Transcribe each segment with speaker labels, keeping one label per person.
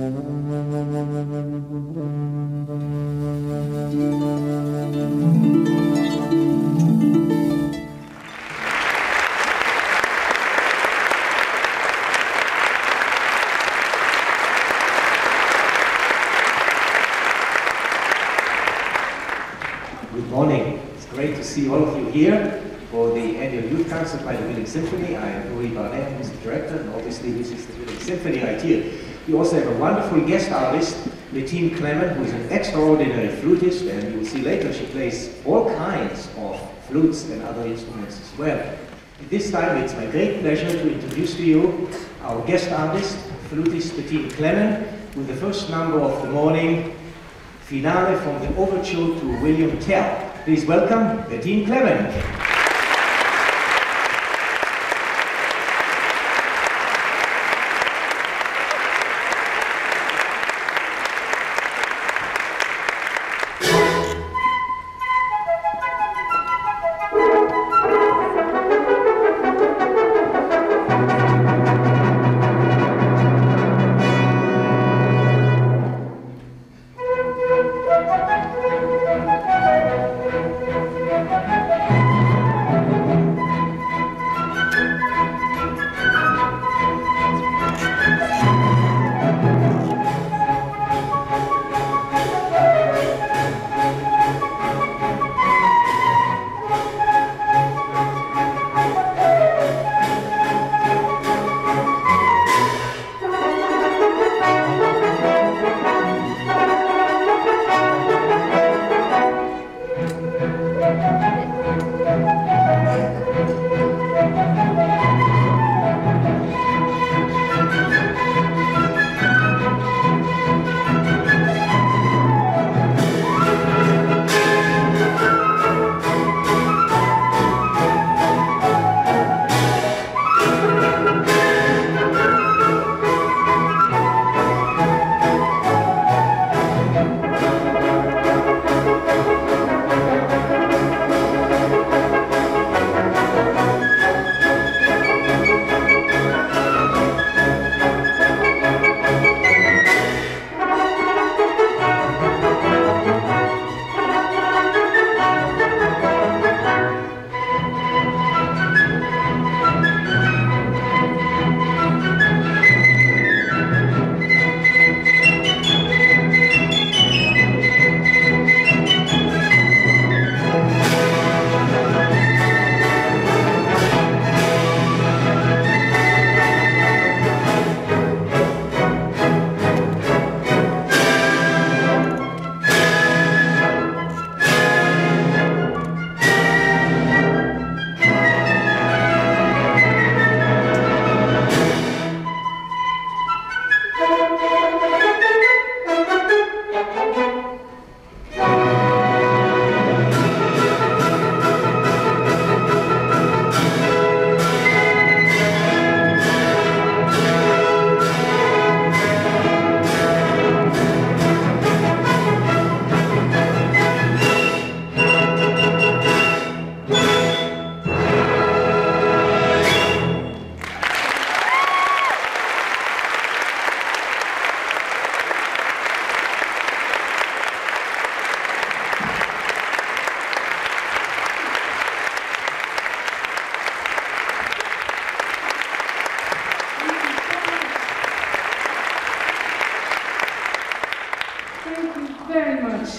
Speaker 1: Good morning. It's great to see all of you here for the annual youth concert by the Billings Symphony. I am Louis Barnett, music director, and obviously this is the Billings Symphony right here. We also have a wonderful guest artist, Bettine Clemen, who is an extraordinary flutist, and you will see later she plays all kinds of flutes and other instruments as well. At this time, it's my great pleasure to introduce to you our guest artist, flutist Bettine Clemen, with the first number of the morning, Finale from the Ouverture to William Tell. Please welcome Bettine Clemen.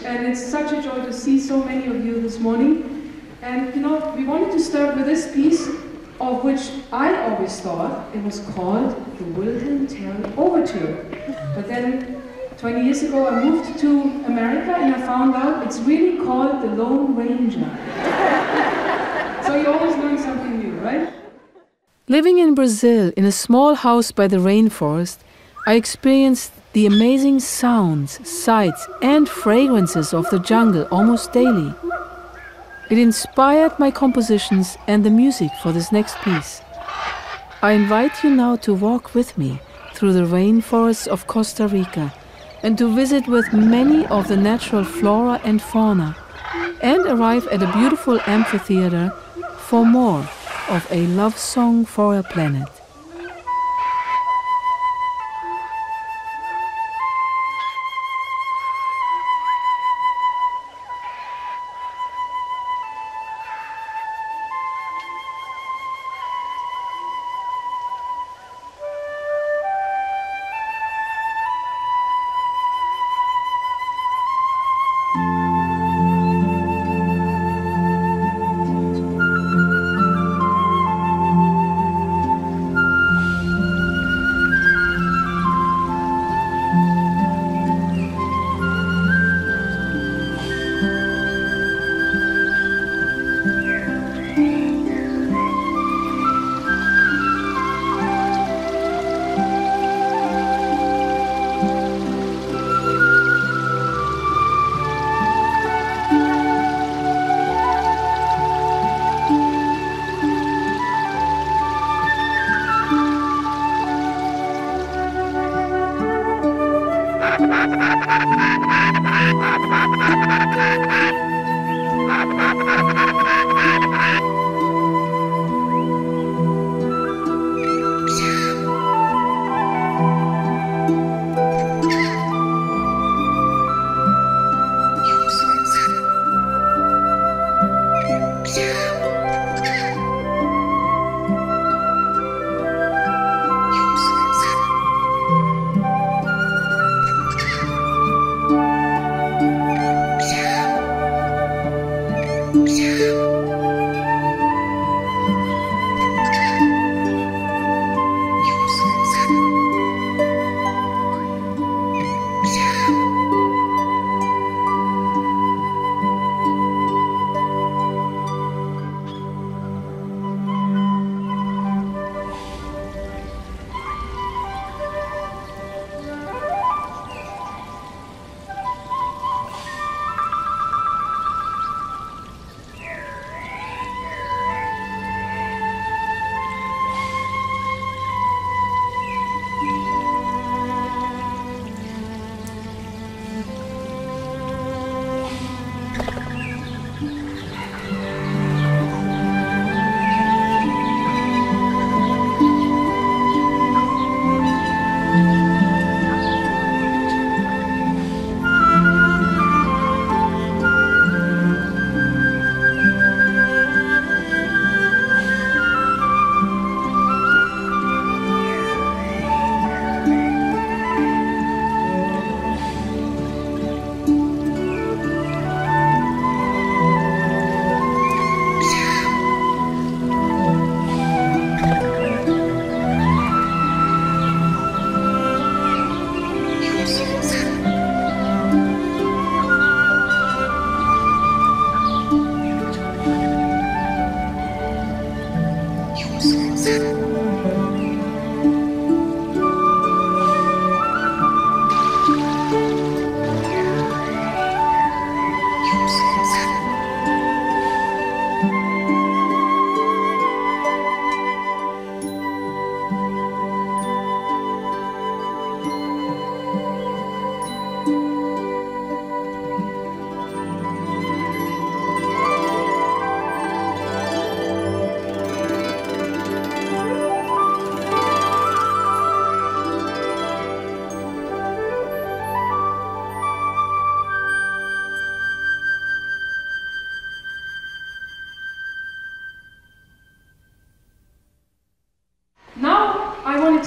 Speaker 2: And it's such a joy to see so many of you this morning. And you know, we wanted to start with this piece, of which I always thought it was called the Wilhelm Tell Overture. But then 20 years ago I moved to America and I found out it's really called the Lone Ranger. So you always learn something new, right?
Speaker 3: Living in Brazil in a small house by the rainforest, I experienced the amazing sounds, sights and fragrances of the jungle almost daily. It inspired my compositions and the music for this next piece. I invite you now to walk with me through the rainforests of Costa Rica and to visit with many of the natural flora and fauna and arrive at a beautiful amphitheater for more of a love song for a planet.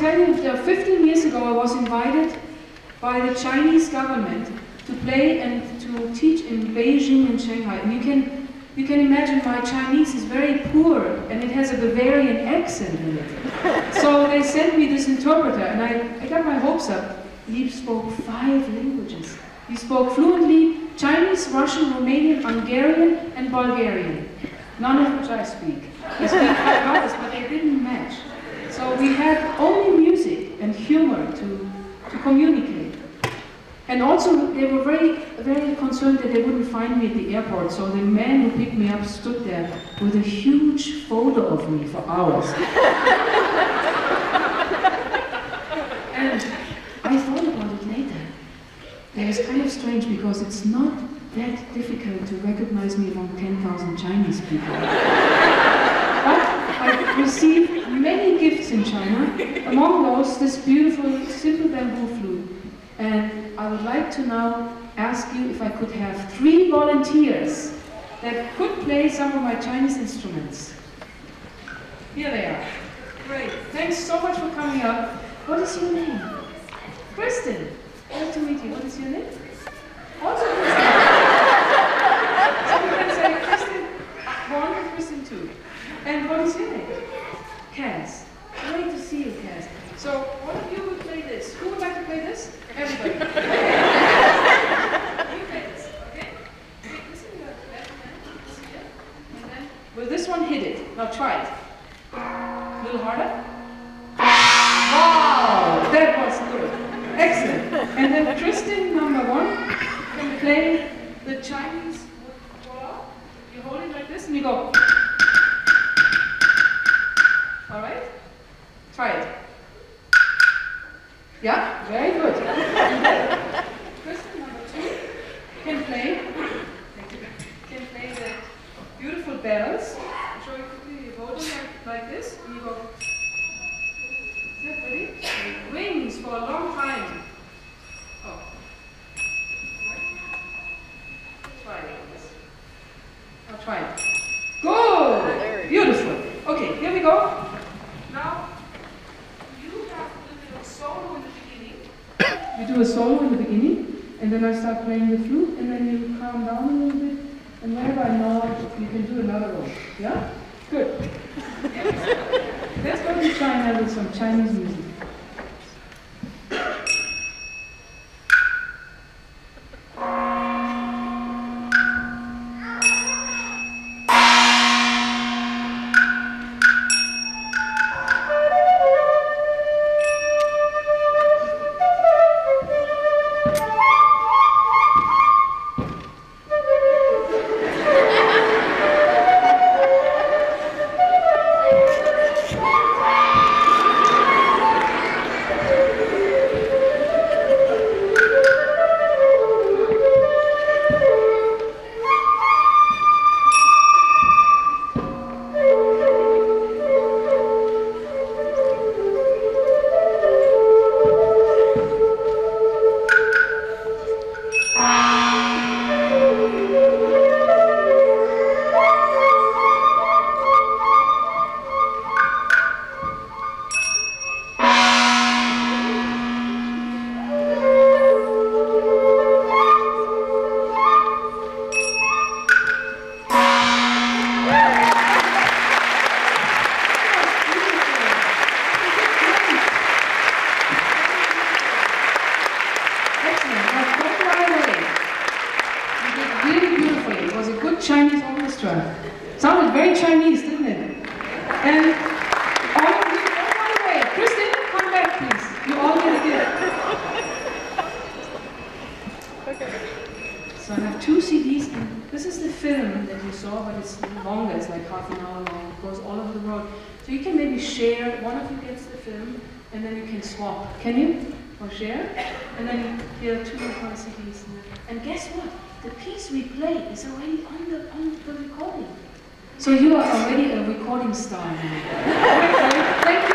Speaker 2: tell you that 15 years ago I was invited by the Chinese government to play and to teach in Beijing and Shanghai. And you can imagine my Chinese is very poor and it has a Bavarian accent in it. So they sent me this interpreter and I got my hopes up. He spoke 5 languages. He spoke fluently Chinese, Russian, Romanian, Hungarian, and Bulgarian. None of which I speak. I speak 5 others, but they didn't match. So we had only music and humor to communicate. And also, they were very concerned that they wouldn't find me at the airport. So the man who picked me up stood there with a huge photo of me for hours. And I thought about it later. It was kind of strange because it's not that difficult to recognize me among 10,000 Chinese people. But I received many gifts in China. Among those, this beautiful, simple bamboo flute. And I would like to now ask you if I could have 3 volunteers that could play some of my Chinese instruments. Here they are. Great. Thanks so much for coming up. What is your name? Kristen. Nice to meet you. What is your name? Also Kristen. So you can say Kristen 1 and Kristen 2. And what is your name? Cass. Great to see you, Cass. So one of you will play this. Who would like to play this? Everybody. You play this, okay? Okay, listen to your left hand, this here, and then will this one hit it? Now try it. A little harder. Wow, that was good. Excellent. And then Kristen, number 1, can play the Chinese wood claw. You hold it like this and you go. All right? Try it. Yeah, very good. can play the beautiful bells. I'll show you quickly. You hold them like this, and you go. Is that ready? It rings for a long time. Oh. Try this. I'll try it. Good! Beautiful. Okay, here we go. Now, you have a little bit of solo in the beginning. You do a solo in the beginning, and then I start playing the flute, and then you calm down a little bit, and whenever I nod, you can do another roll. Yeah? Good. Let's go to China with some Chinese music. Chinese orchestra. Sounded very Chinese, didn't it? And all of you, don't run away. Kristen, come back, please. You all get a gift. Okay. So I have 2 CDs, and this is the film that you saw, but it's longer. It's like half an hour long. It goes all over the world. So you can maybe share. One of you gets the film, and then you can swap. Can you? Or share? And then here are 2 more CDs. And guess what? The piece we play is already on the recording. So you are already a recording star now. Thank you.